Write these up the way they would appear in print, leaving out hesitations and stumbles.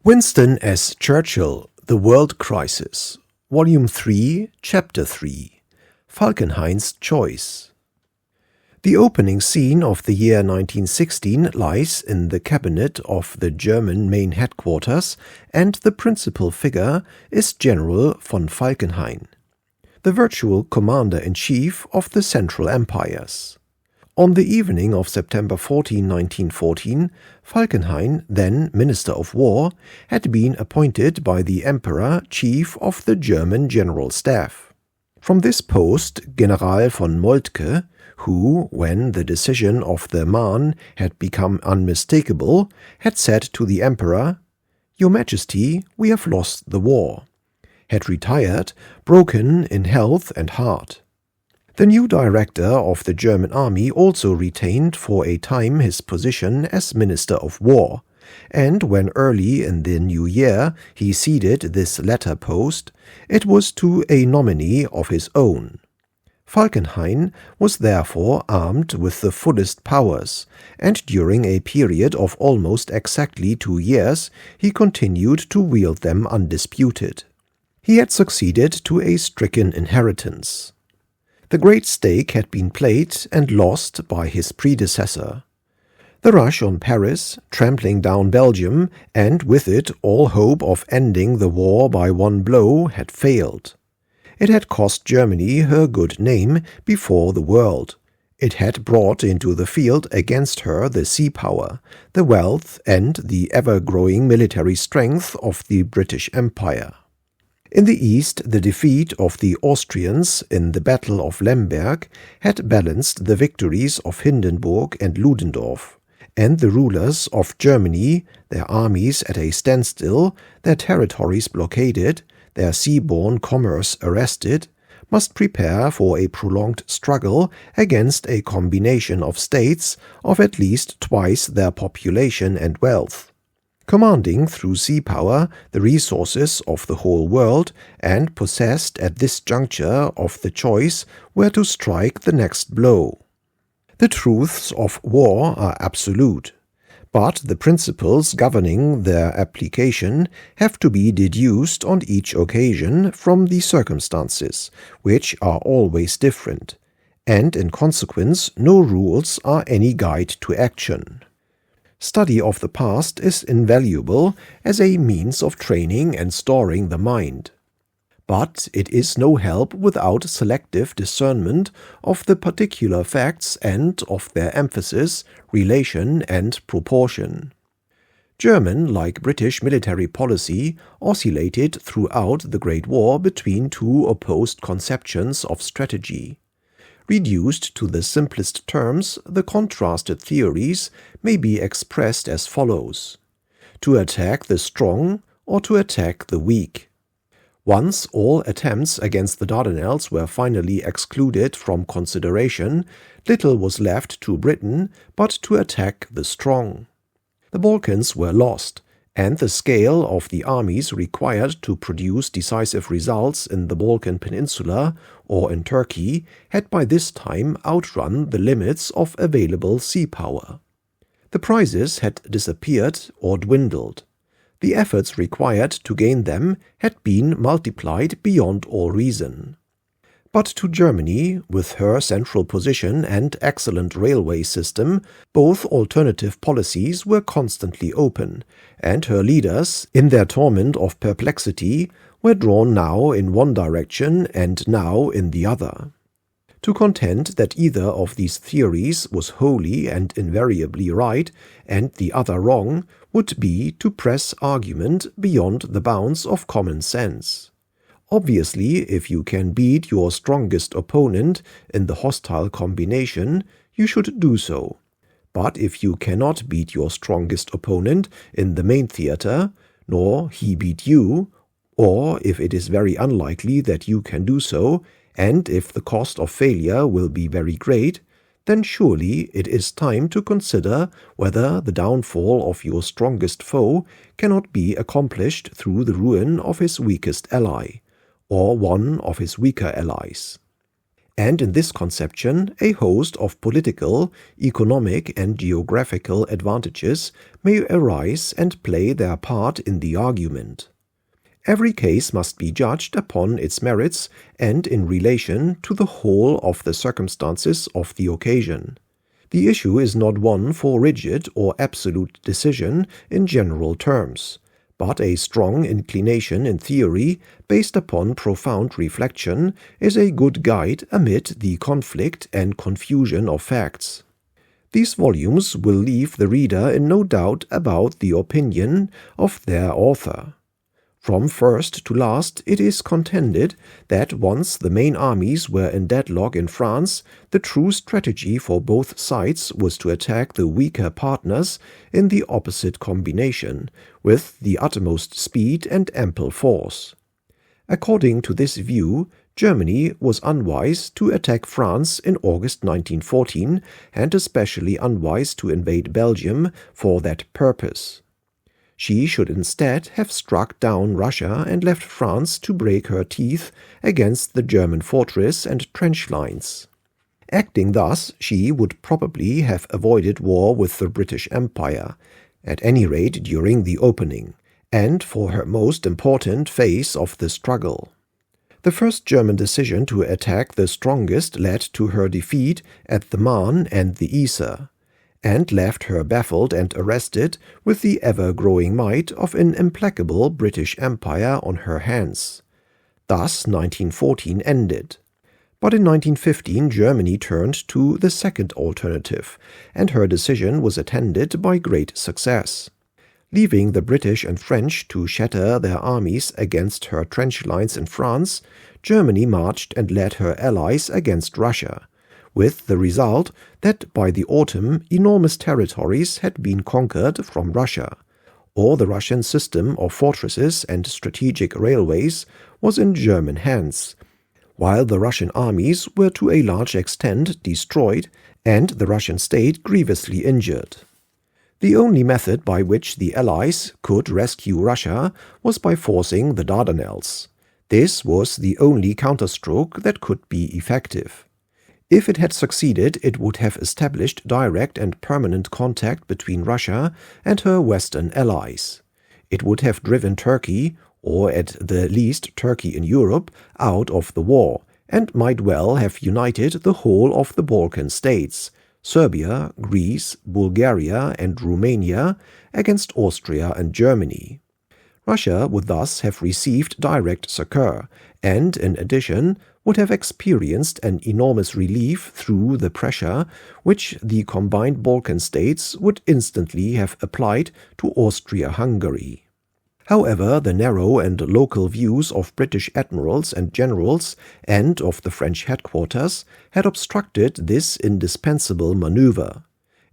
Winston as Churchill, The World Crisis, Volume 3, Chapter 3, Falkenhayn's Choice. The opening scene of the year 1916 lies in the cabinet of the German main headquarters, and the principal figure is General von Falkenhayn, the virtual commander-in-chief of the Central Empires. On the evening of September 14, 1914, Falkenhayn, then Minister of War, had been appointed by the Emperor Chief of the German General Staff. From this post, General von Moltke, who, when the decision of the Marne had become unmistakable, had said to the Emperor, "Your Majesty, we have lost the war," had retired, broken in health and heart. The new director of the German army also retained for a time his position as Minister of War, and when early in the new year he ceded this latter post, it was to a nominee of his own. Falkenhayn was therefore armed with the fullest powers, and during a period of almost exactly 2 years he continued to wield them undisputed. He had succeeded to a stricken inheritance. The great stake had been played and lost by his predecessor. The rush on Paris, trampling down Belgium, and with it all hope of ending the war by one blow, had failed. It had cost Germany her good name before the world. It had brought into the field against her the sea power, the wealth, and the ever-growing military strength of the British Empire. In the east, the defeat of the Austrians in the Battle of Lemberg had balanced the victories of Hindenburg and Ludendorff, and the rulers of Germany, their armies at a standstill, their territories blockaded, their sea-borne commerce arrested, must prepare for a prolonged struggle against a combination of states of at least twice their population and wealth. Commanding through sea power the resources of the whole world, and possessed at this juncture of the choice where to strike the next blow. The truths of war are absolute, but the principles governing their application have to be deduced on each occasion from the circumstances, which are always different, and in consequence no rules are any guide to action. Study of the past is invaluable as a means of training and storing the mind. But it is no help without selective discernment of the particular facts and of their emphasis, relation, and proportion. German, like British military policy, oscillated throughout the Great War between two opposed conceptions of strategy. Reduced to the simplest terms, the contrasted theories may be expressed as follows: to attack the strong or to attack the weak. Once all attempts against the Dardanelles were finally excluded from consideration, little was left to Britain but to attack the strong. The Balkans were lost, and the scale of the armies required to produce decisive results in the Balkan Peninsula or in Turkey had by this time outrun the limits of available sea power. The prizes had disappeared or dwindled. The efforts required to gain them had been multiplied beyond all reason. But to Germany, with her central position and excellent railway system, both alternative policies were constantly open, and her leaders, in their torment of perplexity, were drawn now in one direction and now in the other. To contend that either of these theories was wholly and invariably right, and the other wrong, would be to press argument beyond the bounds of common sense. Obviously, if you can beat your strongest opponent in the hostile combination, you should do so. But if you cannot beat your strongest opponent in the main theater, nor he beat you, or if it is very unlikely that you can do so, and if the cost of failure will be very great, then surely it is time to consider whether the downfall of your strongest foe cannot be accomplished through the ruin of his weakest ally, or one of his weaker allies. And in this conception, a host of political, economic, and geographical advantages may arise and play their part in the argument. Every case must be judged upon its merits and in relation to the whole of the circumstances of the occasion. The issue is not one for rigid or absolute decision in general terms, but a strong inclination in theory based upon profound reflection is a good guide amid the conflict and confusion of facts. These volumes will leave the reader in no doubt about the opinion of their author. From first to last, it is contended that once the main armies were in deadlock in France, the true strategy for both sides was to attack the weaker partners in the opposite combination, with the utmost speed and ample force. According to this view, Germany was unwise to attack France in August 1914, and especially unwise to invade Belgium for that purpose. She should instead have struck down Russia and left France to break her teeth against the German fortress and trench lines. Acting thus, she would probably have avoided war with the British Empire, at any rate during the opening, and for her most important phase of the struggle. The first German decision to attack the strongest led to her defeat at the Marne and the Yser, and left her baffled and arrested with the ever-growing might of an implacable British Empire on her hands. Thus 1914 ended. But in 1915 Germany turned to the second alternative, and her decision was attended by great success. Leaving the British and French to shatter their armies against her trench lines in France, Germany marched and led her allies against Russia, with the result that by the autumn enormous territories had been conquered from Russia, or the Russian system of fortresses and strategic railways was in German hands, while the Russian armies were to a large extent destroyed and the Russian state grievously injured. The only method by which the Allies could rescue Russia was by forcing the Dardanelles. This was the only counterstroke that could be effective. If it had succeeded, it would have established direct and permanent contact between Russia and her Western allies. It would have driven Turkey, or at the least Turkey in Europe, out of the war, and might well have united the whole of the Balkan states, Serbia, Greece, Bulgaria, and Romania, against Austria and Germany. Russia would thus have received direct succor, and, in addition, would have experienced an enormous relief through the pressure which the combined Balkan states would instantly have applied to Austria-Hungary. However, the narrow and local views of British admirals and generals and of the French headquarters had obstructed this indispensable maneuver.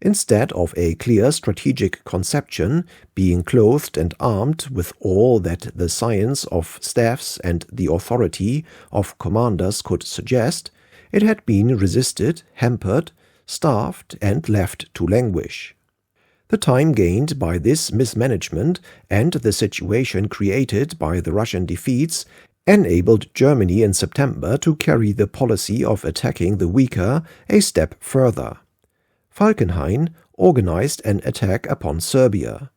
Instead of a clear strategic conception, being clothed and armed with all that the science of staffs and the authority of commanders could suggest, it had been resisted, hampered, starved, and left to languish. The time gained by this mismanagement and the situation created by the Russian defeats enabled Germany in September to carry the policy of attacking the weaker a step further. Falkenhayn organized an attack upon Serbia.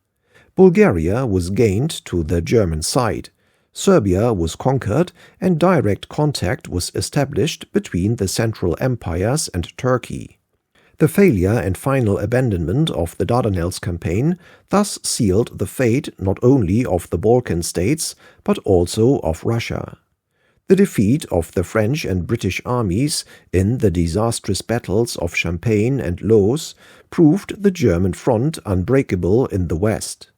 Bulgaria was gained to the German side. Serbia was conquered, and direct contact was established between the Central Empires and Turkey. The failure and final abandonment of the Dardanelles campaign thus sealed the fate not only of the Balkan states, but also of Russia. The defeat of the French and British armies in the disastrous battles of Champagne and Loos proved the German front unbreakable in the West.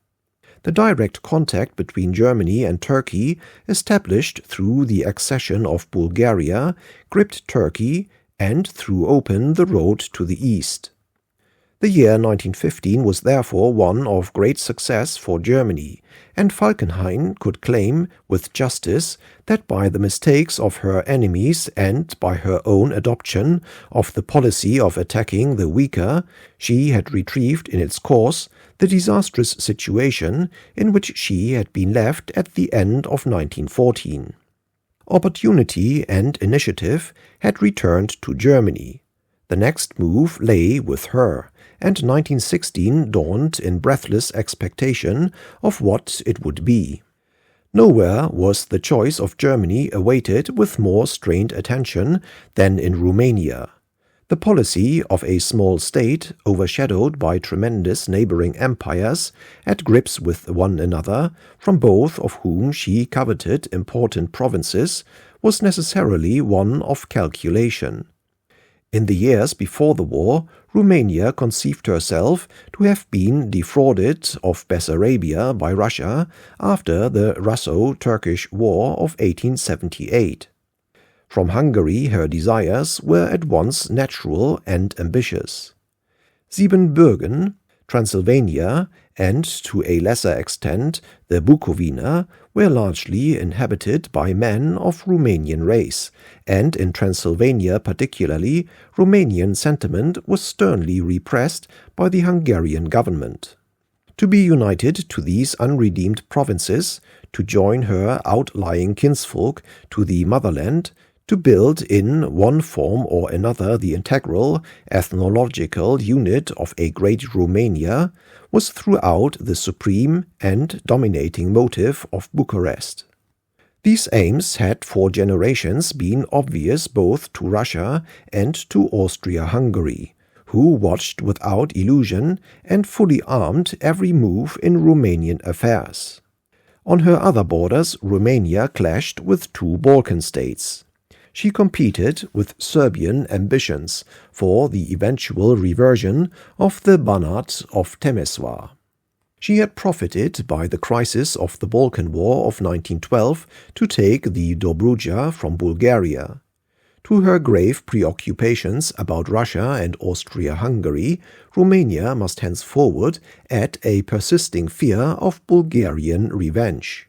The direct contact between Germany and Turkey, established through the accession of Bulgaria, gripped Turkey and threw open the road to the east. The year 1915 was therefore one of great success for Germany, and Falkenhayn could claim with justice that by the mistakes of her enemies and by her own adoption of the policy of attacking the weaker, she had retrieved in its course the disastrous situation in which she had been left at the end of 1914. Opportunity and initiative had returned to Germany. The next move lay with her, and 1916 dawned in breathless expectation of what it would be. Nowhere was the choice of Germany awaited with more strained attention than in Romania. The policy of a small state, overshadowed by tremendous neighboring empires, at grips with one another, from both of whom she coveted important provinces, was necessarily one of calculation. In the years before the war, Romania conceived herself to have been defrauded of Bessarabia by Russia after the Russo-Turkish War of 1878. From Hungary her desires were at once natural and ambitious. Siebenbürgen, Transylvania, and to a lesser extent the Bukowina were largely inhabited by men of Romanian race, and in Transylvania particularly, Romanian sentiment was sternly repressed by the Hungarian government. To be united to these unredeemed provinces, to join her outlying kinsfolk to the motherland, to build in one form or another the integral ethnological unit of a great Romania, was throughout the supreme and dominating motive of Bucharest. These aims had for generations been obvious both to Russia and to Austria-Hungary, who watched without illusion and fully armed every move in Romanian affairs. On her other borders, Romania clashed with two Balkan states. She competed with Serbian ambitions for the eventual reversion of the Banat of Temeswar. She had profited by the crisis of the Balkan War of 1912 to take the Dobruja from Bulgaria. To her grave preoccupations about Russia and Austria-Hungary, Romania must henceforward add a persisting fear of Bulgarian revenge.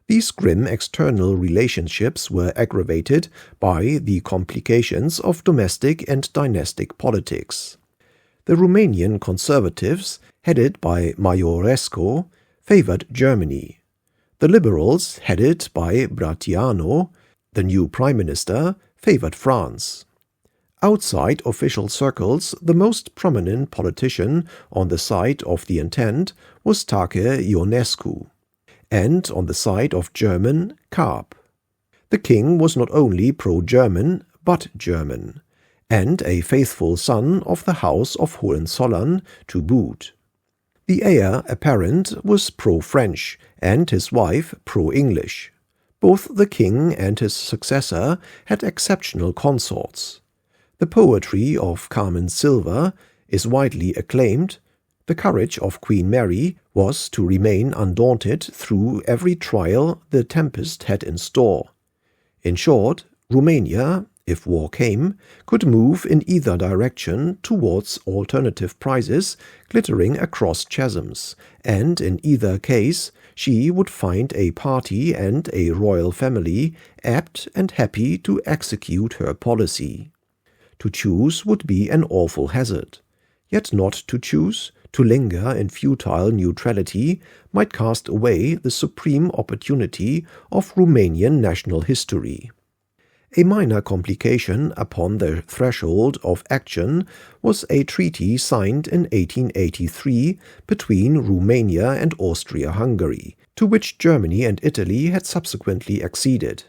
These grim external relationships were aggravated by the complications of domestic and dynastic politics. The Romanian conservatives, headed by Maiorescu, favored Germany. The liberals, headed by Bratianu, the new prime minister, favored France. Outside official circles, the most prominent politician on the side of the Entente was Tache Ionescu, and on the side of German, Karp. The king was not only pro-German, but German, and a faithful son of the House of Hohenzollern to boot. The heir apparent was pro-French, and his wife pro-English. Both the king and his successor had exceptional consorts. The poetry of Carmen Sylva is widely acclaimed. The courage of Queen Mary was to remain undaunted through every trial the tempest had in store. In short, Romania, if war came, could move in either direction towards alternative prizes glittering across chasms, and in either case she would find a party and a royal family apt and happy to execute her policy. To choose would be an awful hazard, yet not to choose, to linger in futile neutrality, might cast away the supreme opportunity of Romanian national history. A minor complication upon the threshold of action was a treaty signed in 1883 between Romania and Austria-Hungary, to which Germany and Italy had subsequently acceded.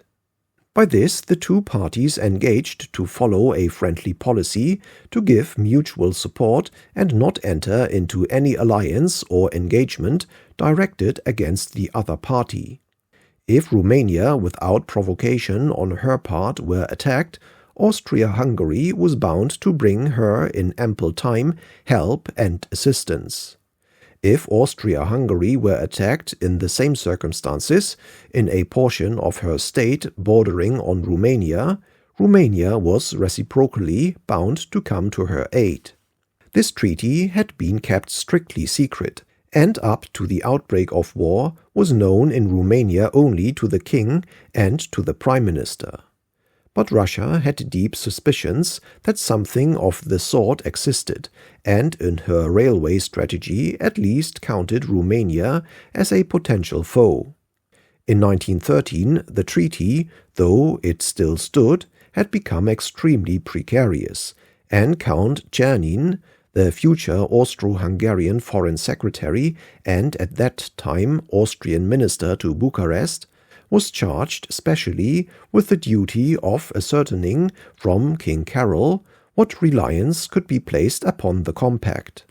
By this, the two parties engaged to follow a friendly policy, to give mutual support and not enter into any alliance or engagement directed against the other party. If Romania, without provocation on her part, were attacked, Austria-Hungary was bound to bring her in ample time help and assistance. If Austria-Hungary were attacked in the same circumstances, in a portion of her state bordering on Romania, Romania was reciprocally bound to come to her aid. This treaty had been kept strictly secret, and up to the outbreak of war was known in Romania only to the king and to the prime minister. But Russia had deep suspicions that something of the sort existed, and in her railway strategy at least counted Romania as a potential foe. In 1913, the treaty, though it still stood, had become extremely precarious, and Count Czernin, the future Austro-Hungarian Foreign Secretary and at that time Austrian Minister to Bucharest, was charged specially with the duty of ascertaining from King Carol what reliance could be placed upon the compact.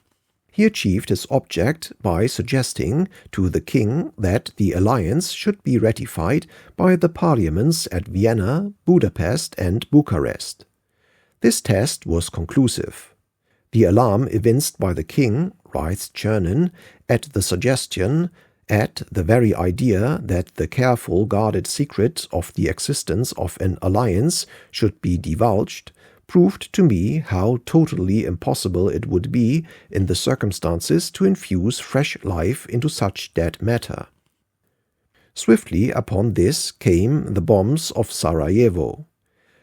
He achieved his object by suggesting to the king that the alliance should be ratified by the parliaments at Vienna, Budapest, and Bucharest. This test was conclusive. The alarm evinced by the king, writes Czernin, at the suggestion, at the very idea that the careful guarded secret of the existence of an alliance should be divulged, proved to me how totally impossible it would be in the circumstances to infuse fresh life into such dead matter. Swiftly upon this came the bombs of Sarajevo.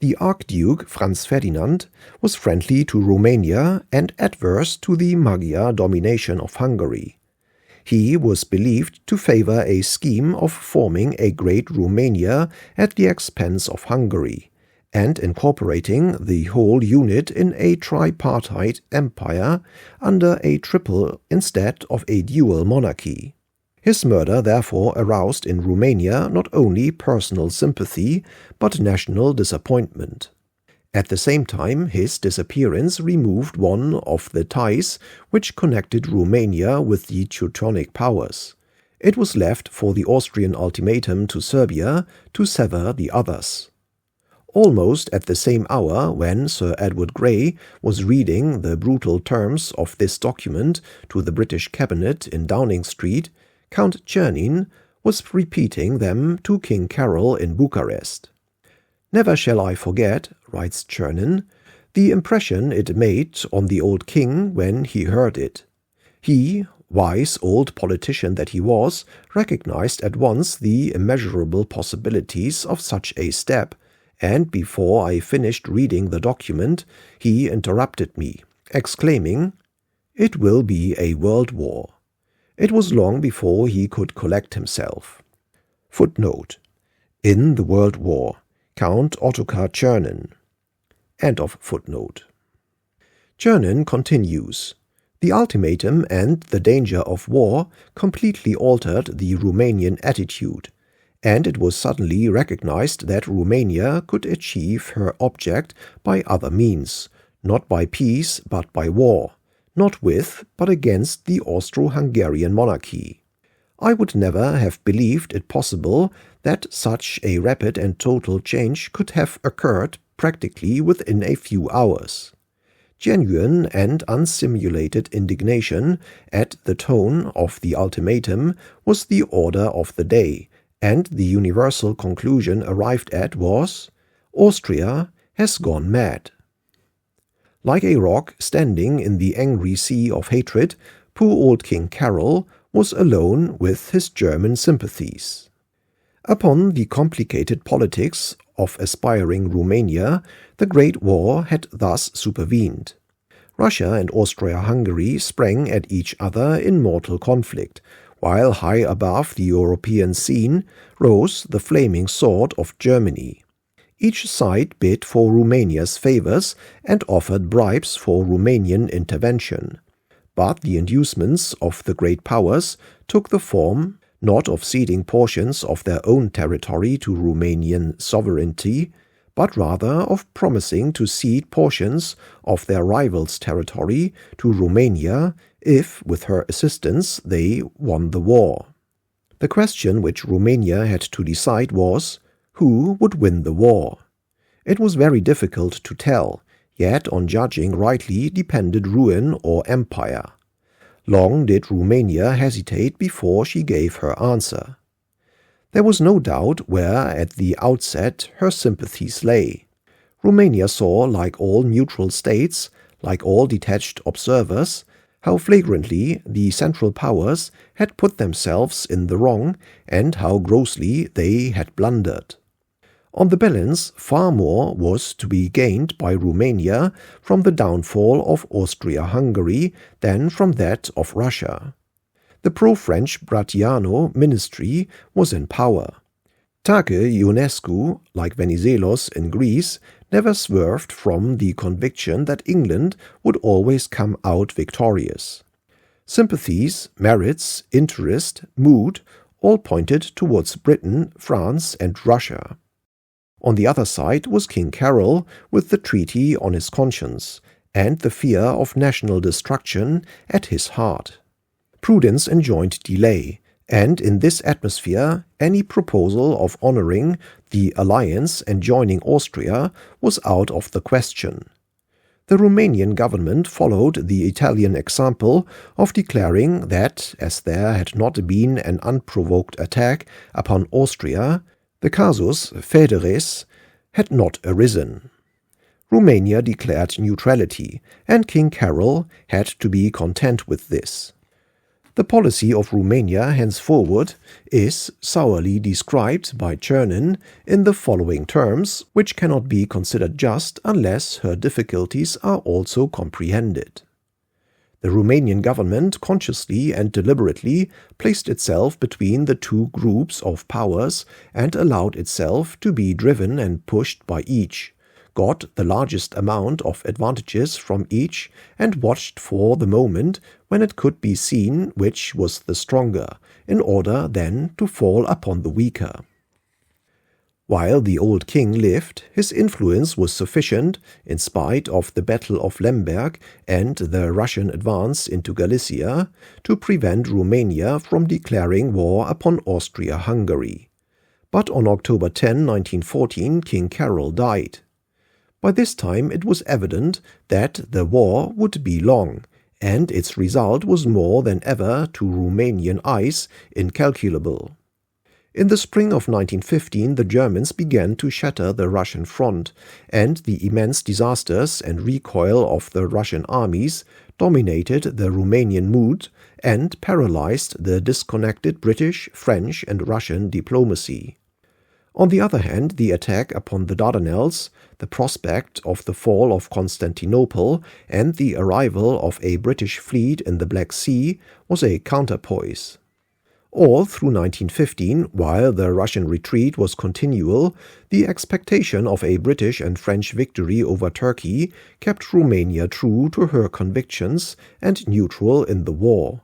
The Archduke Franz Ferdinand was friendly to Romania and adverse to the Magyar domination of Hungary. He was believed to favor a scheme of forming a great Romania at the expense of Hungary, and incorporating the whole unit in a tripartite empire under a triple instead of a dual monarchy. His murder therefore aroused in Romania not only personal sympathy, but national disappointment. At the same time, his disappearance removed one of the ties which connected Romania with the Teutonic powers. It was left for the Austrian ultimatum to Serbia to sever the others. Almost at the same hour when Sir Edward Grey was reading the brutal terms of this document to the British cabinet in Downing Street, Count Czernin was repeating them to King Carol in Bucharest. "Never shall I forget," writes Czernin, "the impression it made on the old king when he heard it. He, wise old politician that he was, recognized at once the immeasurable possibilities of such a step, and before I finished reading the document, he interrupted me, exclaiming, 'It will be a world war.' It was long before he could collect himself." Footnote: In the World War, Count Ottokar Czernin. End of footnote. Czernin continues, "The ultimatum and the danger of war completely altered the Romanian attitude, and it was suddenly recognized that Romania could achieve her object by other means, not by peace but by war, not with but against the Austro-Hungarian monarchy. I would never have believed it possible that such a rapid and total change could have occurred practically within a few hours. Genuine and unsimulated indignation at the tone of the ultimatum was the order of the day, and the universal conclusion arrived at was, 'Austria has gone mad.'" Like a rock standing in the angry sea of hatred, poor old King Carol was alone with his German sympathies. Upon the complicated politics of aspiring Romania, the Great War had thus supervened. Russia and Austria-Hungary sprang at each other in mortal conflict, while high above the European scene rose the flaming sword of Germany. Each side bid for Romania's favors and offered bribes for Romanian intervention. But the inducements of the great powers took the form not of ceding portions of their own territory to Romanian sovereignty, but rather of promising to cede portions of their rivals' territory to Romania if, with her assistance, they won the war. The question which Romania had to decide was, who would win the war? It was very difficult to tell, yet on judging rightly depended ruin or empire. Long did Romania hesitate before she gave her answer. There was no doubt where at the outset her sympathies lay. Romania saw, like all neutral states, like all detached observers, how flagrantly the Central Powers had put themselves in the wrong and how grossly they had blundered. On the balance, far more was to be gained by Romania from the downfall of Austria-Hungary than from that of Russia. The pro-French Brătianu ministry was in power. Take Ionescu, like Venizelos in Greece, never swerved from the conviction that England would always come out victorious. Sympathies, merits, interest, mood all pointed towards Britain, France, and Russia. On the other side was King Carol with the treaty on his conscience and the fear of national destruction at his heart. Prudence enjoined delay, and in this atmosphere any proposal of honoring the alliance and joining Austria was out of the question. The Romanian government followed the Italian example of declaring that, as there had not been an unprovoked attack upon Austria, the casus foederis had not arisen. Romania declared neutrality, and King Carol had to be content with this. The policy of Romania henceforward is sourly described by Czernin in the following terms, which cannot be considered just unless her difficulties are also comprehended. The Romanian government consciously and deliberately placed itself between the two groups of powers and allowed itself to be driven and pushed by each, got the largest amount of advantages from each, and watched for the moment when it could be seen which was the stronger, in order then to fall upon the weaker. While the old king lived, his influence was sufficient, in spite of the Battle of Lemberg and the Russian advance into Galicia, to prevent Romania from declaring war upon Austria-Hungary. But on October 10, 1914, King Carol died. By this time it was evident that the war would be long, and its result was more than ever to Romanian eyes incalculable. In the spring of 1915 the Germans began to shatter the Russian front, and the immense disasters and recoil of the Russian armies dominated the Romanian mood and paralyzed the disconnected British, French, and Russian diplomacy. On the other hand, the attack upon the Dardanelles, the prospect of the fall of Constantinople, and the arrival of a British fleet in the Black Sea was a counterpoise. All through 1915, while the Russian retreat was continual, the expectation of a British and French victory over Turkey kept Romania true to her convictions and neutral in the war.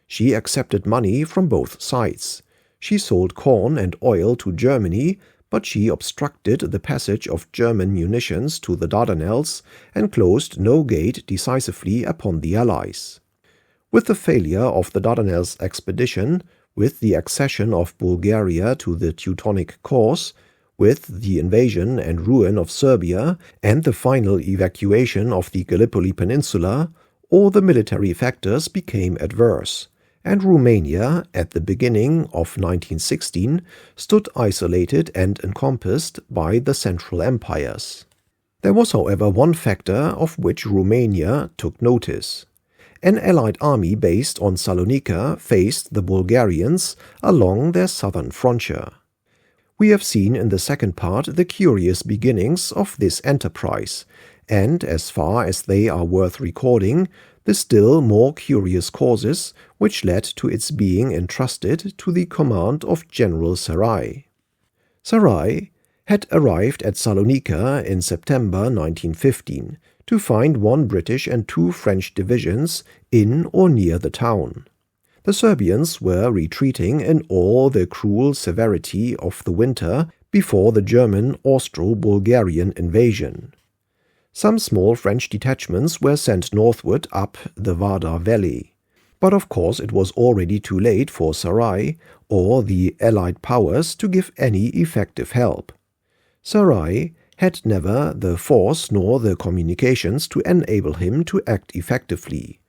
She accepted money from both sides. She sold corn and oil to Germany, but she obstructed the passage of German munitions to the Dardanelles and closed no gate decisively upon the Allies. With the failure of the Dardanelles expedition, with the accession of Bulgaria to the Teutonic cause, with the invasion and ruin of Serbia, and the final evacuation of the Gallipoli Peninsula, all the military factors became adverse, and Romania, at the beginning of 1916, stood isolated and encompassed by the Central Empires. There was, however, one factor of which Romania took notice. An Allied army based on Salonika faced the Bulgarians along their southern frontier. We have seen in the second part the curious beginnings of this enterprise, and as far as they are worth recording, the still more curious causes which led to its being entrusted to the command of General Sarai. Sarai had arrived at Salonika in September 1915 to find 1 British and 2 French divisions in or near the town. The Serbians were retreating in all the cruel severity of the winter before the German Austro-Bulgarian invasion. Some small French detachments were sent northward up the Vardar Valley. But of course it was already too late for Sarai or the Allied powers to give any effective help. Sarai had never the force nor the communications to enable him to act effectively.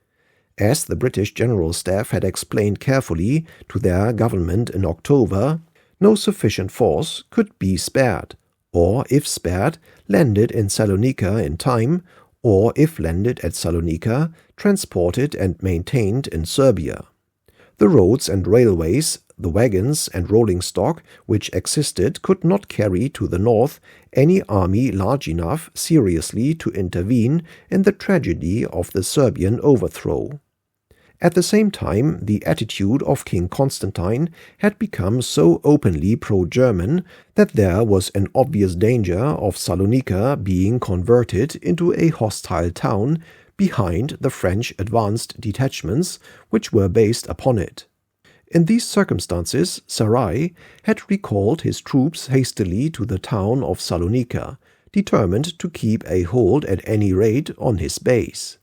As the British General Staff had explained carefully to their government in October, no sufficient force could be spared, or if spared, landed in Salonika in time, or if landed at Salonika, transported and maintained in Serbia. The roads and railways, the wagons and rolling stock which existed could not carry to the north any army large enough seriously to intervene in the tragedy of the Serbian overthrow. At the same time, the attitude of King Constantine had become so openly pro-German that there was an obvious danger of Salonika being converted into a hostile town behind the French advanced detachments which were based upon it. In these circumstances, Sarai had recalled his troops hastily to the town of Salonika, determined to keep a hold at any rate on his base.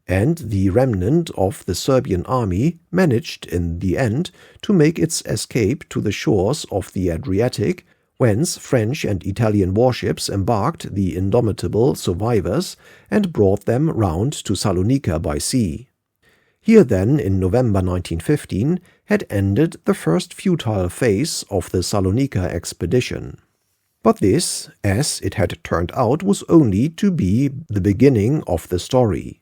And the remnant of the Serbian army managed in the end to make its escape to the shores of the Adriatic, whence French and Italian warships embarked the indomitable survivors and brought them round to Salonika by sea. Here then, in November 1915, had ended the first futile phase of the Salonika expedition. But this, as it had turned out, was only to be the beginning of the story.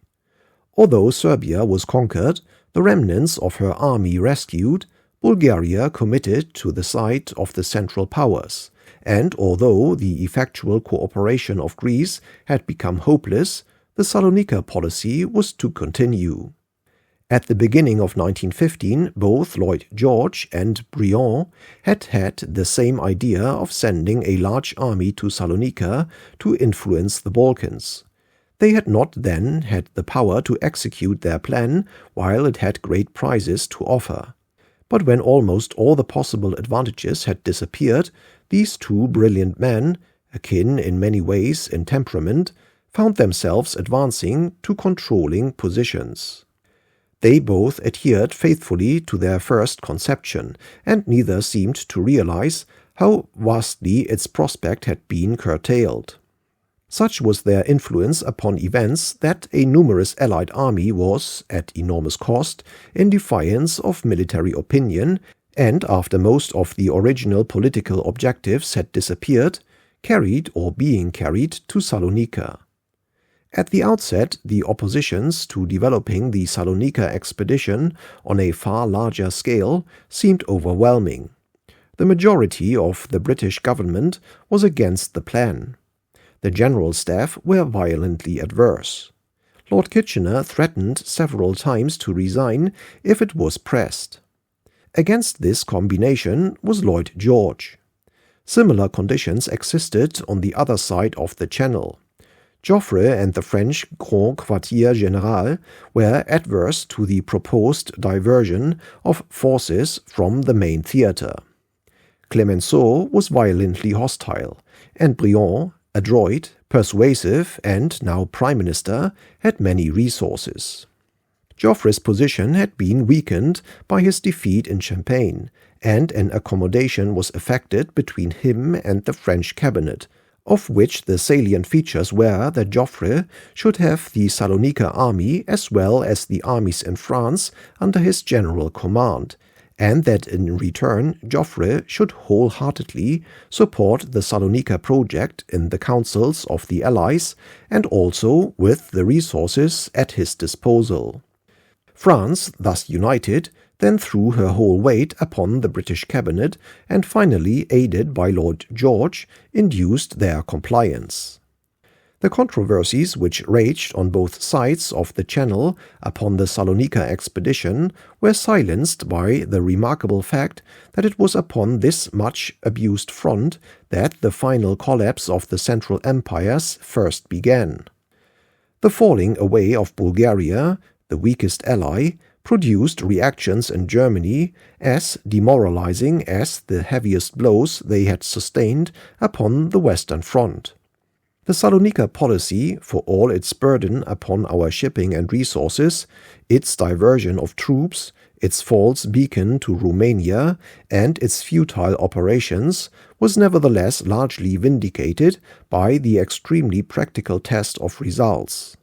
Although Serbia was conquered, the remnants of her army rescued, Bulgaria committed to the side of the Central Powers, and although the effectual cooperation of Greece had become hopeless, the Salonika policy was to continue. At the beginning of 1915, both Lloyd George and Briand had had the same idea of sending a large army to Salonika to influence the Balkans. They had not then had the power to execute their plan, while it had great prizes to offer. But when almost all the possible advantages had disappeared, these two brilliant men, akin in many ways in temperament, found themselves advancing to controlling positions. They both adhered faithfully to their first conception, and neither seemed to realize how vastly its prospect had been curtailed. Such was their influence upon events that a numerous allied army was, at enormous cost, in defiance of military opinion, and after most of the original political objectives had disappeared, carried or being carried to Salonika. At the outset, the oppositions to developing the Salonika expedition on a far larger scale seemed overwhelming. The majority of the British government was against the plan. The General Staff were violently adverse. Lord Kitchener threatened several times to resign if it was pressed. Against this combination was Lloyd George. Similar conditions existed on the other side of the Channel. Joffre and the French Grand Quartier General were adverse to the proposed diversion of forces from the main theatre. Clemenceau was violently hostile, and Briand, adroit, persuasive, and now Prime Minister, had many resources. Joffre's position had been weakened by his defeat in Champagne, and an accommodation was effected between him and the French cabinet, of which the salient features were that Joffre should have the Salonika army as well as the armies in France under his general command, and that in return Joffre should wholeheartedly support the Salonika project in the councils of the Allies and also with the resources at his disposal. France, thus united, then threw her whole weight upon the British cabinet and finally, aided by Lord George, induced their compliance. The controversies which raged on both sides of the Channel upon the Salonika expedition were silenced by the remarkable fact that it was upon this much abused front that the final collapse of the Central Empires first began. The falling away of Bulgaria, the weakest ally, produced reactions in Germany as demoralizing as the heaviest blows they had sustained upon the Western Front. The Salonika policy, for all its burden upon our shipping and resources, its diversion of troops, its false beacon to Romania, and its futile operations, was nevertheless largely vindicated by the extremely practical test of results.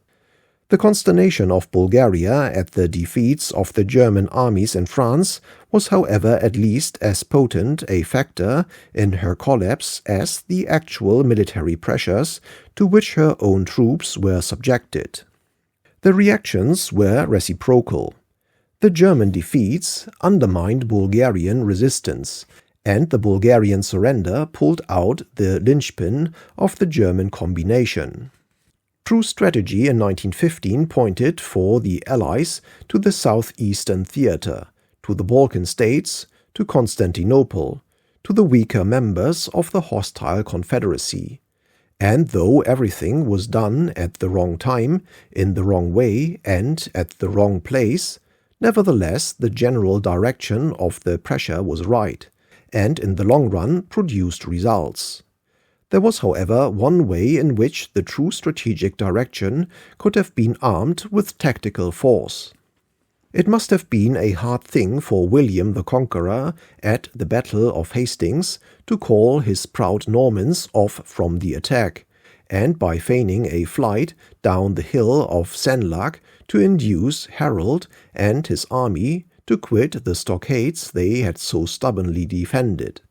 The consternation of Bulgaria at the defeats of the German armies in France was, however, at least as potent a factor in her collapse as the actual military pressures to which her own troops were subjected. The reactions were reciprocal. The German defeats undermined Bulgarian resistance, and the Bulgarian surrender pulled out the linchpin of the German combination. True strategy in 1915 pointed for the Allies to the southeastern theatre, to the Balkan states, to Constantinople, to the weaker members of the hostile confederacy. And though everything was done at the wrong time, in the wrong way, and at the wrong place, nevertheless the general direction of the pressure was right, and in the long run produced results. There was, however, one way in which the true strategic direction could have been armed with tactical force. It must have been a hard thing for William the Conqueror at the Battle of Hastings to call his proud Normans off from the attack, and by feigning a flight down the hill of Senlac to induce Harold and his army to quit the stockades they had so stubbornly defended.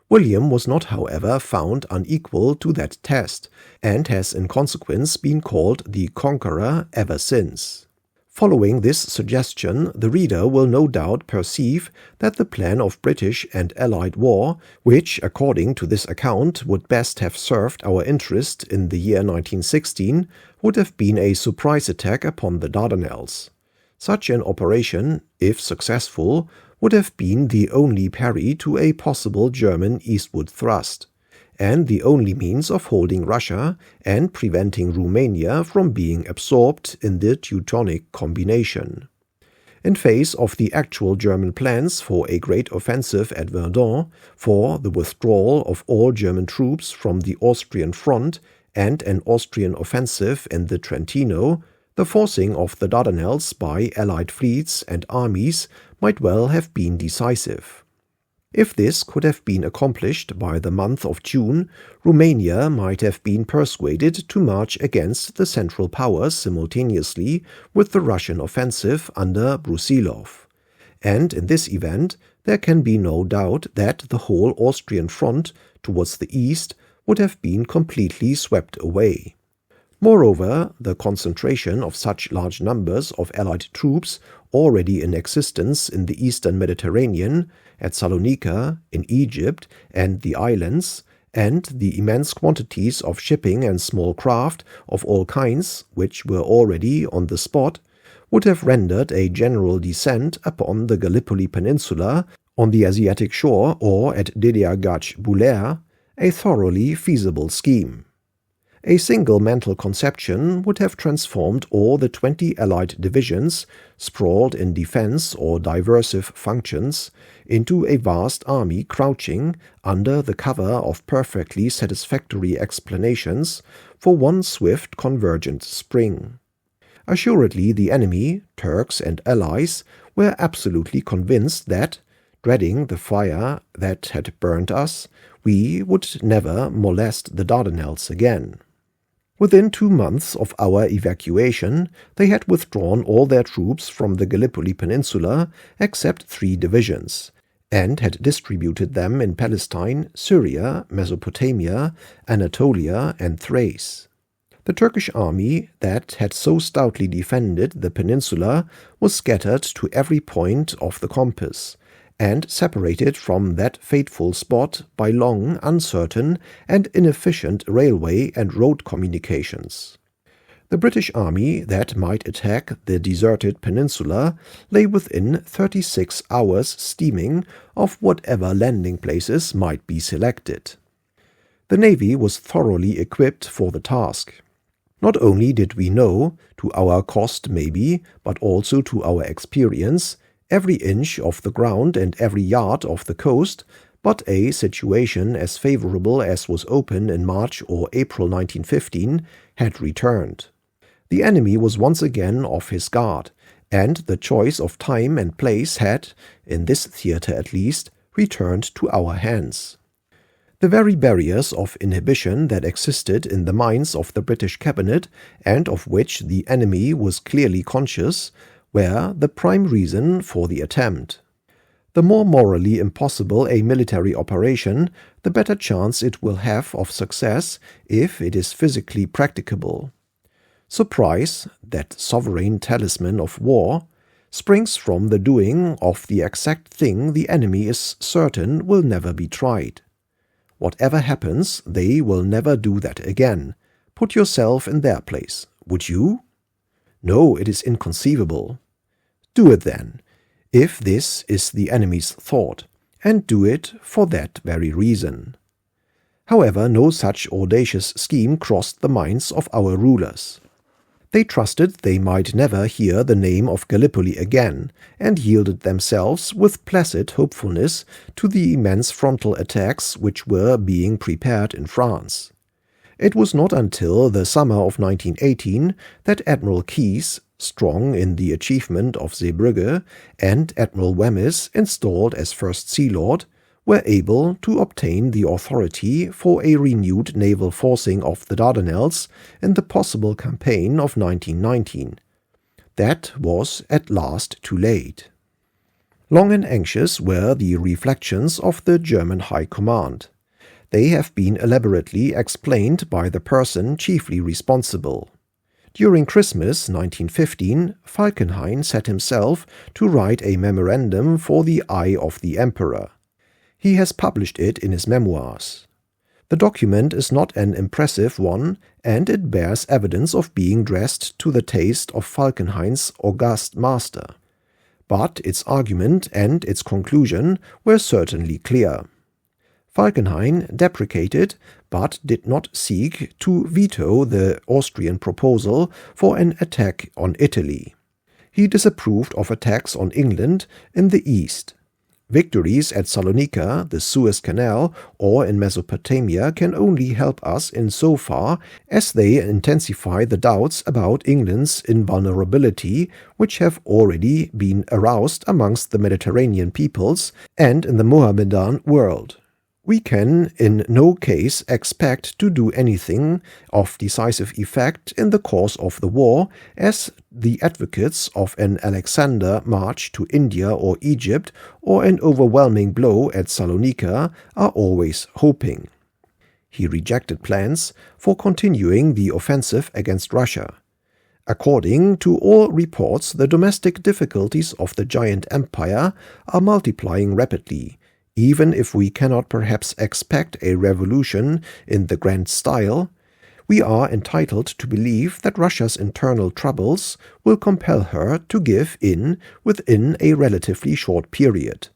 William was not, however, found unequal to that test, and has in consequence been called the Conqueror ever since. Following this suggestion, the reader will no doubt perceive that the plan of British and Allied war, which according to this account would best have served our interest in the year 1916, would have been a surprise attack upon the Dardanelles. Such an operation, if successful, would have been the only parry to a possible German eastward thrust, and the only means of holding Russia and preventing Romania from being absorbed in the Teutonic combination. In face of the actual German plans for a great offensive at Verdun, for the withdrawal of all German troops from the Austrian front and an Austrian offensive in the Trentino, the forcing of the Dardanelles by Allied fleets and armies might well have been decisive. If this could have been accomplished by the month of June, Romania might have been persuaded to march against the Central Powers simultaneously with the Russian offensive under Brusilov. And in this event, there can be no doubt that the whole Austrian front towards the east would have been completely swept away. Moreover, the concentration of such large numbers of Allied troops already in existence in the eastern Mediterranean, at Salonika, in Egypt and the islands, and the immense quantities of shipping and small craft of all kinds which were already on the spot, would have rendered a general descent upon the Gallipoli Peninsula, on the Asiatic shore or at Déliagatch-Boulaire, a thoroughly feasible scheme. A single mental conception would have transformed all the 20 Allied divisions, sprawled in defense or diversive functions, into a vast army crouching, under the cover of perfectly satisfactory explanations, for one swift convergent spring. Assuredly the enemy, Turks and Allies, were absolutely convinced that, dreading the fire that had burnt us, we would never molest the Dardanelles again. Within 2 months of our evacuation, they had withdrawn all their troops from the Gallipoli Peninsula except 3 divisions, and had distributed them in Palestine, Syria, Mesopotamia, Anatolia, and Thrace. The Turkish army that had so stoutly defended the peninsula was scattered to every point of the compass, and separated from that fateful spot by long, uncertain, and inefficient railway and road communications. The British army that might attack the deserted peninsula lay within 36 hours steaming of whatever landing places might be selected. The navy was thoroughly equipped for the task. Not only did we know, to our cost maybe, but also to our experience, every inch of the ground and every yard of the coast, but a situation as favorable as was open in March or April 1915 had returned. The enemy was once again off his guard, and the choice of time and place had, in this theatre at least, returned to our hands. The very barriers of inhibition that existed in the minds of the British cabinet, and of which the enemy was clearly conscious, were the prime reason for the attempt. The more morally impossible a military operation, the better chance it will have of success if it is physically practicable. Surprise, that sovereign talisman of war, springs from the doing of the exact thing the enemy is certain will never be tried. Whatever happens, they will never do that again, Put yourself in their place. Would you? No, it is inconceivable. Do it then, if this is the enemy's thought, and do it for that very reason. However, no such audacious scheme crossed the minds of our rulers. They trusted they might never hear the name of Gallipoli again, and yielded themselves with placid hopefulness to the immense frontal attacks which were being prepared in France. It was not until the summer of 1918 that Admiral Keyes, strong in the achievement of Zeebrugge, and Admiral Wemyss, installed as First Sea Lord, were able to obtain the authority for a renewed naval forcing of the Dardanelles in the possible campaign of 1919. That was at last too late. Long and anxious were the reflections of the German High Command. They have been elaborately explained by the person chiefly responsible. During Christmas 1915, Falkenhayn set himself to write a memorandum for the eye of the Emperor. He has published it in his memoirs. The document is not an impressive one, and it bears evidence of being dressed to the taste of Falkenhayn's august master. But its argument and its conclusion were certainly clear. Falkenhayn deprecated, but did not seek to veto the Austrian proposal for an attack on Italy. He disapproved of attacks on England in the east. Victories at Salonika, the Suez Canal, or in Mesopotamia can only help us in so far as they intensify the doubts about England's invulnerability, which have already been aroused amongst the Mediterranean peoples and in the Mohammedan world. We can in no case expect to do anything of decisive effect in the course of the war, as the advocates of an Alexander march to India or Egypt or an overwhelming blow at Salonika are always hoping. He rejected plans for continuing the offensive against Russia. According to all reports, the domestic difficulties of the giant empire are multiplying rapidly. Even if we cannot perhaps expect a revolution in the grand style, we are entitled to believe that Russia's internal troubles will compel her to give in within a relatively short period,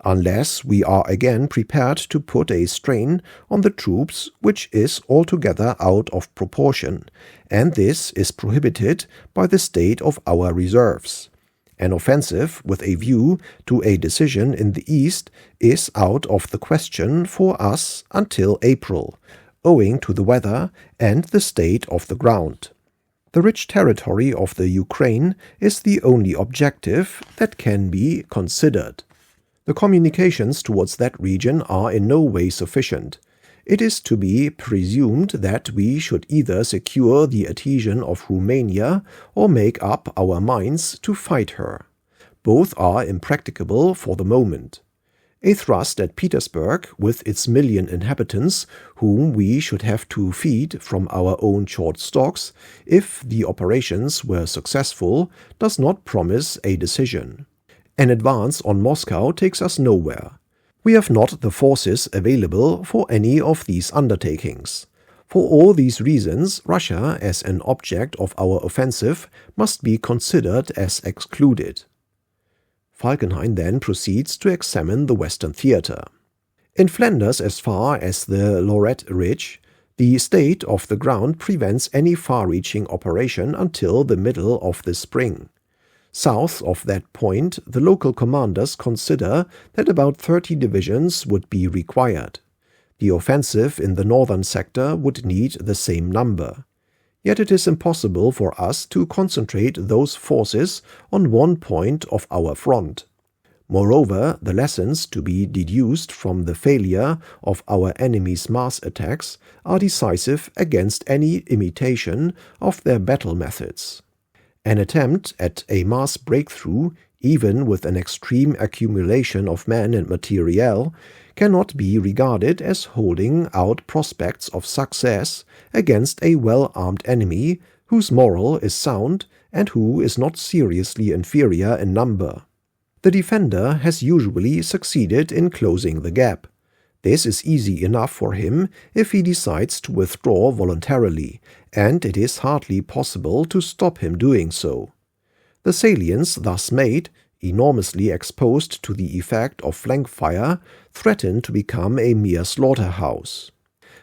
unless we are again prepared to put a strain on the troops which is altogether out of proportion, and this is prohibited by the state of our reserves. An offensive with a view to a decision in the east is out of the question for us until April, owing to the weather and the state of the ground. The rich territory of the Ukraine is the only objective that can be considered. The communications towards that region are in no way sufficient. It is to be presumed that we should either secure the adhesion of Romania or make up our minds to fight her. Both are impracticable for the moment. A thrust at Petersburg, with its 1 million inhabitants, whom we should have to feed from our own short stocks, if the operations were successful, does not promise a decision. An advance on Moscow takes us nowhere. We have not the forces available for any of these undertakings. For all these reasons, Russia as an object of our offensive must be considered as excluded. Falkenhayn then proceeds to examine the Western theatre. In Flanders as far as the Lorette Ridge, the state of the ground prevents any far-reaching operation until the middle of the spring. South of that point, the local commanders consider that about 30 divisions would be required. The offensive in the northern sector would need the same number. Yet it is impossible for us to concentrate those forces on one point of our front. Moreover, the lessons to be deduced from the failure of our enemy's mass attacks are decisive against any imitation of their battle methods. An attempt at a mass breakthrough, even with an extreme accumulation of men and materiel, cannot be regarded as holding out prospects of success against a well-armed enemy whose moral is sound and who is not seriously inferior in number. The defender has usually succeeded in closing the gap. This is easy enough for him if he decides to withdraw voluntarily, and it is hardly possible to stop him doing so. The salients thus made, enormously exposed to the effect of flank fire, threaten to become a mere slaughterhouse.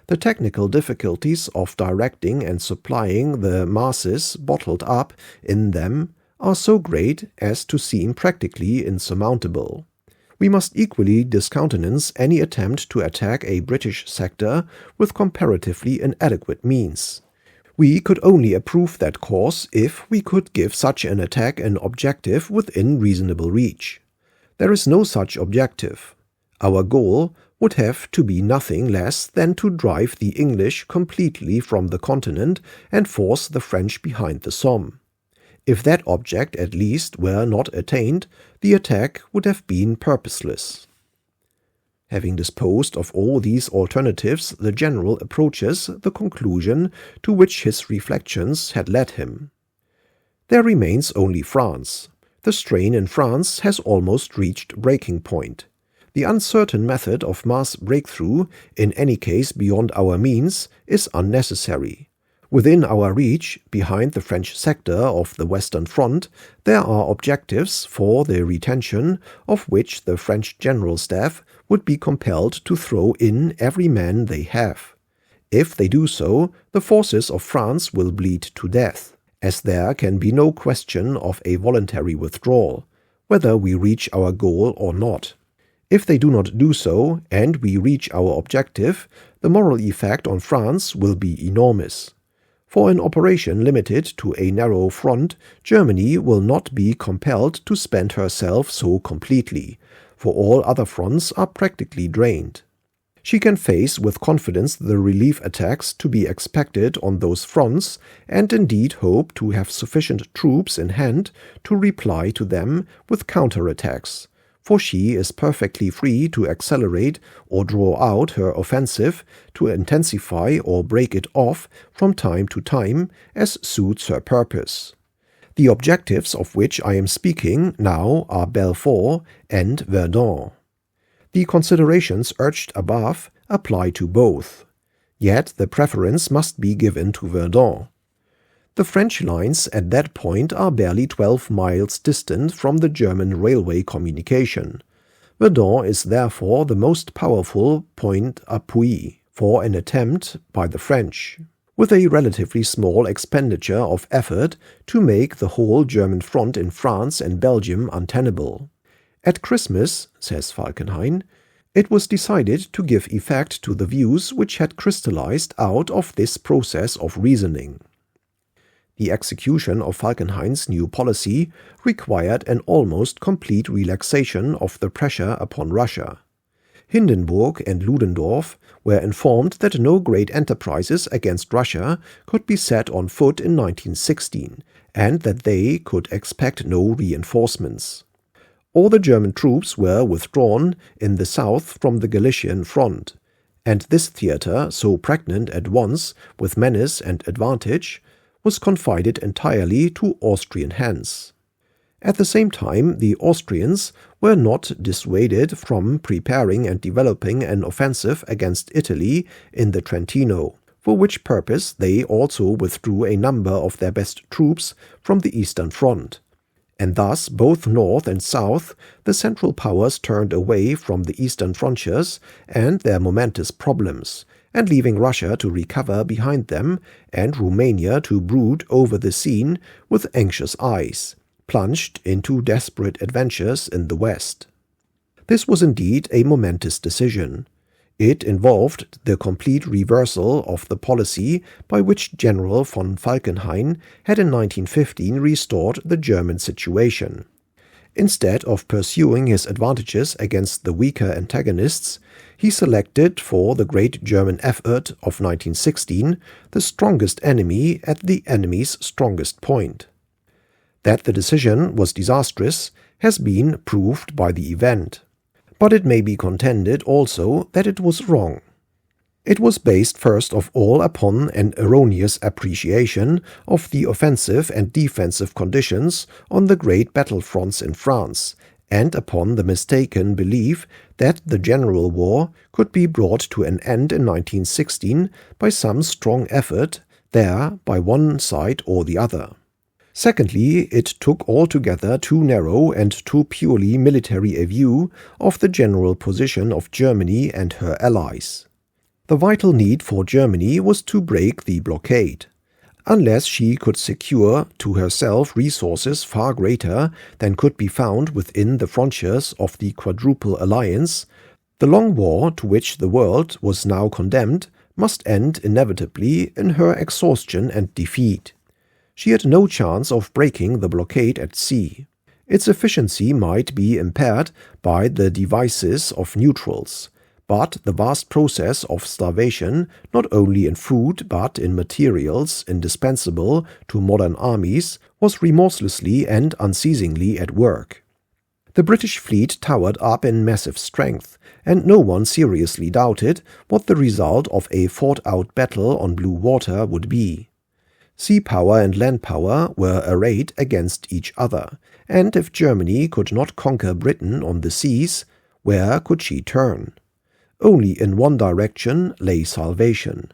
The technical difficulties of directing and supplying the masses bottled up in them are so great as to seem practically insurmountable. We must equally discountenance any attempt to attack a British sector with comparatively inadequate means. We could only approve that course if we could give such an attack an objective within reasonable reach. There is no such objective. Our goal would have to be nothing less than to drive the English completely from the continent and force the French behind the Somme. If that object at least were not attained, the attack would have been purposeless. Having disposed of all these alternatives, the general approaches the conclusion to which his reflections had led him. There remains only France. The strain in France has almost reached breaking point. The uncertain method of mass breakthrough, in any case beyond our means, is unnecessary. Within our reach, behind the French sector of the Western Front, there are objectives for the retention of which the French General Staff would be compelled to throw in every man they have. If they do so, the forces of France will bleed to death, as there can be no question of a voluntary withdrawal, whether we reach our goal or not. If they do not do so, and we reach our objective, the moral effect on France will be enormous. For an operation limited to a narrow front, Germany will not be compelled to spend herself so completely, for all other fronts are practically drained. She can face with confidence the relief attacks to be expected on those fronts, and indeed hope to have sufficient troops in hand to reply to them with counterattacks, for she is perfectly free to accelerate or draw out her offensive, to intensify or break it off from time to time as suits her purpose. The objectives of which I am speaking now are Belfort and Verdun. The considerations urged above apply to both, yet the preference must be given to Verdun. The French lines at that point are barely 12 miles distant from the German railway communication. Verdun is therefore the most powerful point d'appui for an attempt by the French, with a relatively small expenditure of effort to make the whole German front in France and Belgium untenable. At Christmas, says Falkenhayn, it was decided to give effect to the views which had crystallized out of this process of reasoning. The execution of Falkenhayn's new policy required an almost complete relaxation of the pressure upon Russia. Hindenburg and Ludendorff were informed that no great enterprises against Russia could be set on foot in 1916, and that they could expect no reinforcements. All the German troops were withdrawn in the south from the Galician front, and this theatre, so pregnant at once with menace and advantage, was confided entirely to Austrian hands. At the same time, the Austrians were not dissuaded from preparing and developing an offensive against Italy in the Trentino, for which purpose they also withdrew a number of their best troops from the Eastern Front. And thus, both north and south, the Central Powers turned away from the Eastern frontiers and their momentous problems, and leaving Russia to recover behind them, and Romania to brood over the scene with anxious eyes, plunged into desperate adventures in the West. This was indeed a momentous decision. It involved the complete reversal of the policy by which General von Falkenhayn had in 1915 restored the German situation. Instead of pursuing his advantages against the weaker antagonists, he selected for the great German effort of 1916 the strongest enemy at the enemy's strongest point. That the decision was disastrous has been proved by the event, but it may be contended also that it was wrong. It was based first of all upon an erroneous appreciation of the offensive and defensive conditions on the great battlefronts in France, and upon the mistaken belief that the general war could be brought to an end in 1916 by some strong effort there by one side or the other. Secondly, it took altogether too narrow and too purely military a view of the general position of Germany and her allies. The vital need for Germany was to break the blockade. Unless she could secure to herself resources far greater than could be found within the frontiers of the Quadruple Alliance, the long war to which the world was now condemned must end inevitably in her exhaustion and defeat. She had no chance of breaking the blockade at sea. Its efficiency might be impaired by the devices of neutrals, but the vast process of starvation, not only in food but in materials indispensable to modern armies, was remorselessly and unceasingly at work. The British fleet towered up in massive strength, and no one seriously doubted what the result of a fought-out battle on blue water would be. Sea power and land power were arrayed against each other, and if Germany could not conquer Britain on the seas, where could she turn? Only in one direction lay salvation.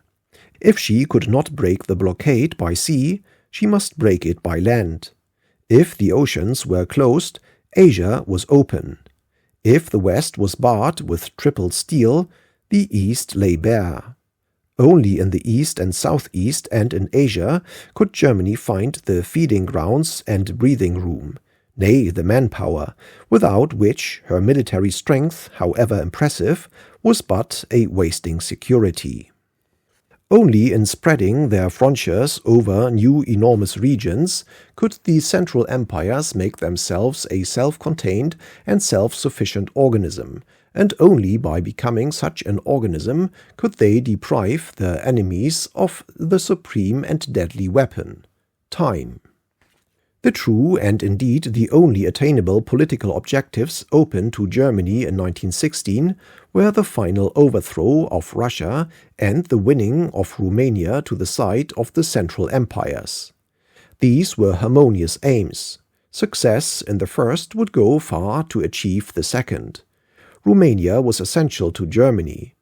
If she could not break the blockade by sea, she must break it by land. If the oceans were closed, Asia was open. If the West was barred with triple steel, the East lay bare. Only in the East and Southeast and in Asia could Germany find the feeding grounds and breathing room, nay, the manpower, without which her military strength, however impressive, was but a wasting security. Only in spreading their frontiers over new enormous regions could the Central Empires make themselves a self-contained and self-sufficient organism, and only by becoming such an organism could they deprive their enemies of the supreme and deadly weapon, time. The true and indeed the only attainable political objectives open to Germany in 1916 were the final overthrow of Russia and the winning of Romania to the side of the Central Empires. These were harmonious aims. Success in the first would go far to achieve the second. Romania was essential to Germany.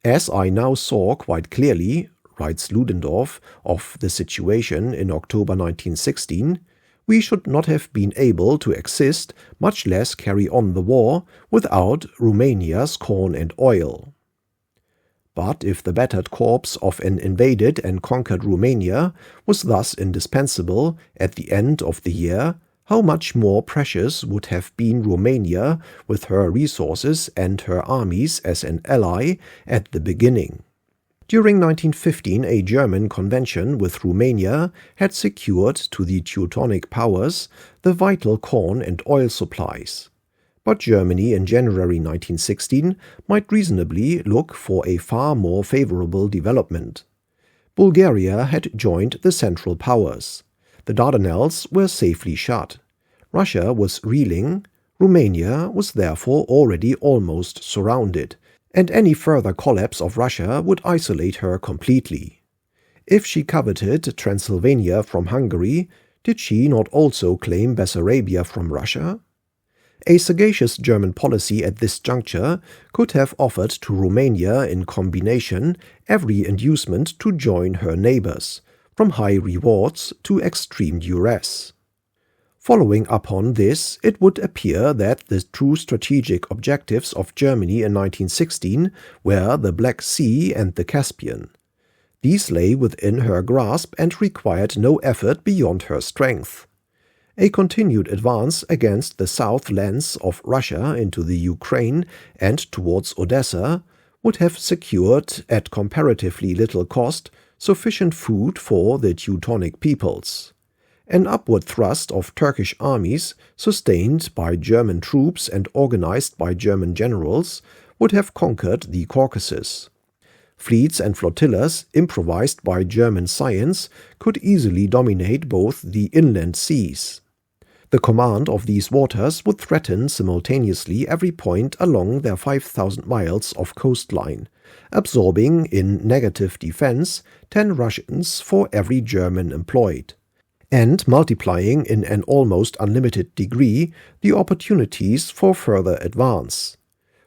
As I now saw quite clearly, writes Ludendorff of the situation in October 1916, we should not have been able to exist, much less carry on the war, without Romania's corn and oil. But if the battered corpse of an invaded and conquered Romania was thus indispensable at the end of the year, how much more precious would have been Romania with her resources and her armies as an ally at the beginning. During 1915, a German convention with Romania had secured to the Teutonic powers the vital corn and oil supplies. But Germany in January 1916 might reasonably look for a far more favorable development. Bulgaria had joined the Central Powers. The Dardanelles were safely shut. Russia was reeling. Romania was therefore already almost surrounded, and any further collapse of Russia would isolate her completely. If she coveted Transylvania from Hungary, did she not also claim Bessarabia from Russia? A sagacious German policy at this juncture could have offered to Romania in combination every inducement to join her neighbors, from high rewards to extreme duress. Following upon this, it would appear that the true strategic objectives of Germany in 1916 were the Black Sea and the Caspian. These lay within her grasp and required no effort beyond her strength. A continued advance against the south lands of Russia into the Ukraine and towards Odessa would have secured, at comparatively little cost, sufficient food for the Teutonic peoples. An upward thrust of Turkish armies, sustained by German troops and organized by German generals, would have conquered the Caucasus. Fleets and flotillas, improvised by German science, could easily dominate both the inland seas. The command of these waters would threaten simultaneously every point along their 5,000 miles of coastline, absorbing in negative defense 10 Russians for every German employed, and multiplying in an almost unlimited degree the opportunities for further advance.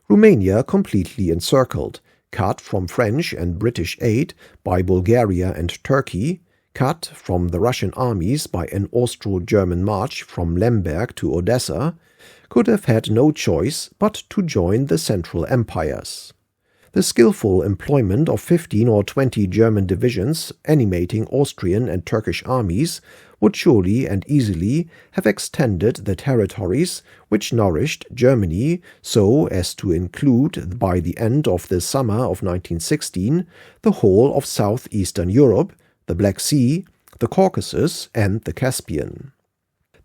Romania completely encircled, cut from French and British aid by Bulgaria and Turkey, cut from the Russian armies by an Austro-German march from Lemberg to Odessa, could have had no choice but to join the Central Empires. The skillful employment of 15 or 20 German divisions animating Austrian and Turkish armies would surely and easily have extended the territories which nourished Germany so as to include, by the end of the summer of 1916, the whole of southeastern Europe, the Black Sea, the Caucasus, and the Caspian.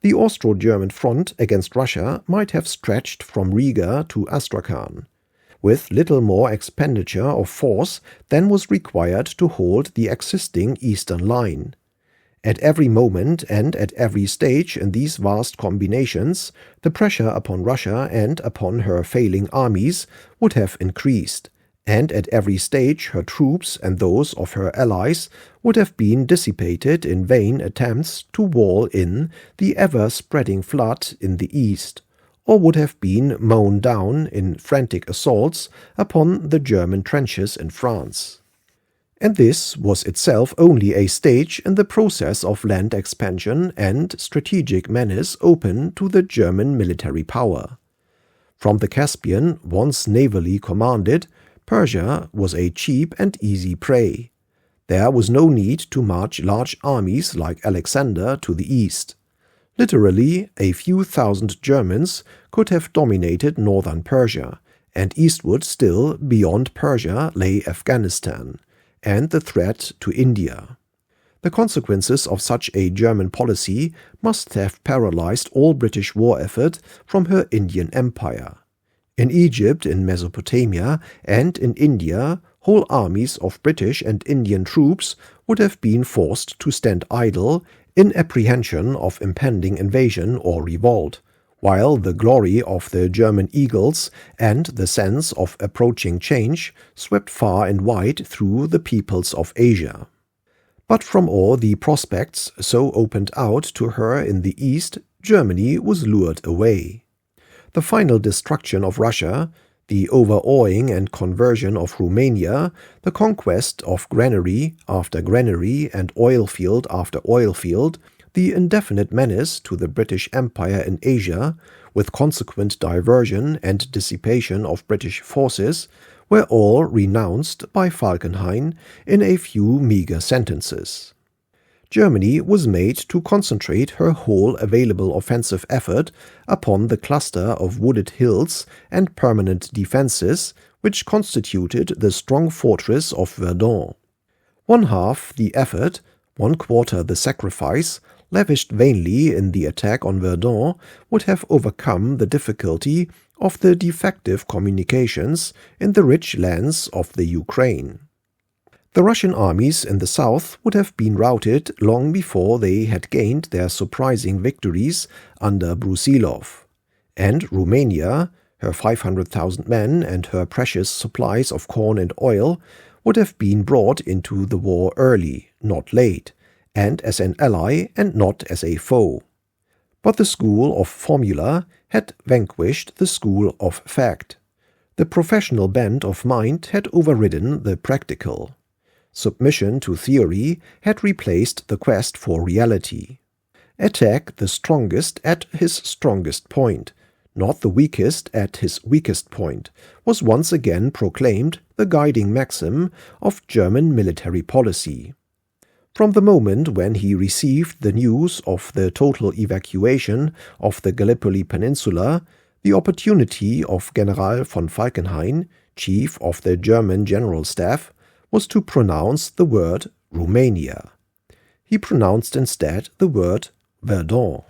The Austro-German front against Russia might have stretched from Riga to Astrakhan, with little more expenditure of force than was required to hold the existing eastern line. At every moment and at every stage in these vast combinations, the pressure upon Russia and upon her failing armies would have increased, and at every stage her troops and those of her allies would have been dissipated in vain attempts to wall in the ever-spreading flood in the east, or would have been mown down in frantic assaults upon the German trenches in France. And this was itself only a stage in the process of land expansion and strategic menace open to the German military power. From the Caspian, once navally commanded, Persia was a cheap and easy prey. There was no need to march large armies like Alexander to the east. Literally, a few thousand Germans could have dominated northern Persia, and eastward still, beyond Persia, lay Afghanistan, and the threat to India. The consequences of such a German policy must have paralyzed all British war effort from her Indian Empire. In Egypt, in Mesopotamia, and in India, whole armies of British and Indian troops would have been forced to stand idle in apprehension of impending invasion or revolt, while the glory of the German eagles and the sense of approaching change swept far and wide through the peoples of Asia. But from all the prospects so opened out to her in the east, Germany was lured away. The final destruction of Russia, the overawing and conversion of Romania, the conquest of granary after granary and oil field after oil field, the indefinite menace to the British Empire in Asia, with consequent diversion and dissipation of British forces, were all renounced by Falkenhayn in a few meagre sentences. Germany was made to concentrate her whole available offensive effort upon the cluster of wooded hills and permanent defenses which constituted the strong fortress of Verdun. One half the effort, one quarter the sacrifice, lavished vainly in the attack on Verdun would have overcome the difficulty of the defective communications in the rich lands of the Ukraine. The Russian armies in the south would have been routed long before they had gained their surprising victories under Brusilov, and Romania, her 500,000 men and her precious supplies of corn and oil, would have been brought into the war early, not late, and as an ally and not as a foe. But the school of formula had vanquished the school of fact. The professional bent of mind had overridden the practical. Submission to theory had replaced the quest for reality. Attack the strongest at his strongest point, not the weakest at his weakest point, was once again proclaimed the guiding maxim of German military policy. From the moment when he received the news of the total evacuation of the Gallipoli Peninsula, the opportunity of General von Falkenhayn, chief of the German General Staff, was to pronounce the word Romania. He pronounced instead the word Verdun.